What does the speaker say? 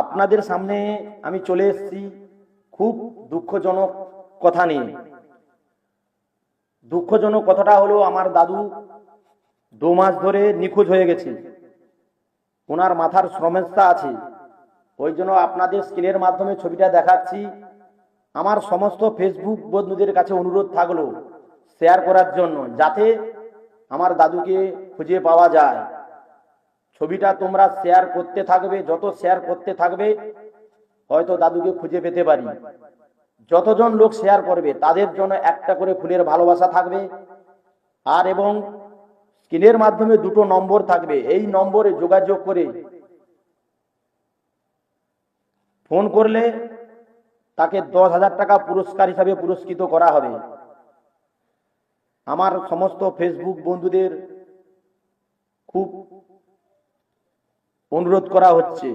আপনাদের সামনে আমি চলে এসেছি খুব দুঃখজনক কথা নিয়ে। দুঃখজনক কথাটা হলো, আমার দাদু 2 মাস ধরে নিখোঁজ হয়ে গেছে। ওনার মাথার সমস্যা আছে, ওই জন্য আপনাদের স্ক্রিনের মাধ্যমে ছবিটা দেখাচ্ছি। আমার সমস্ত ফেসবুক বন্ধুদের কাছে অনুরোধ থাকলো শেয়ার করার জন্য, যাতে আমার দাদুকে খুঁজে পাওয়া যায়। ছবিটা তোমরা শেয়ার করতে থাকবে, যত শেয়ার করতে থাকবে হয়তো দাদুকে খুঁজে পেতে পারি। যতজন লোক শেয়ার করবে তাদের জন্য একটা করে ফুলের ভালোবাসা থাকবে। আর এবং স্ক্রিনের মাধ্যমে 2টো নম্বর থাকবে, এই নম্বরে যোগাযোগ করে ফোন করলে তাকে 10,000 টাকা পুরস্কার হিসাবে পুরস্কৃত করা হবে। আমার সমস্ত ফেসবুক বন্ধুদের খুব অনুরোধ করা হচ্ছে,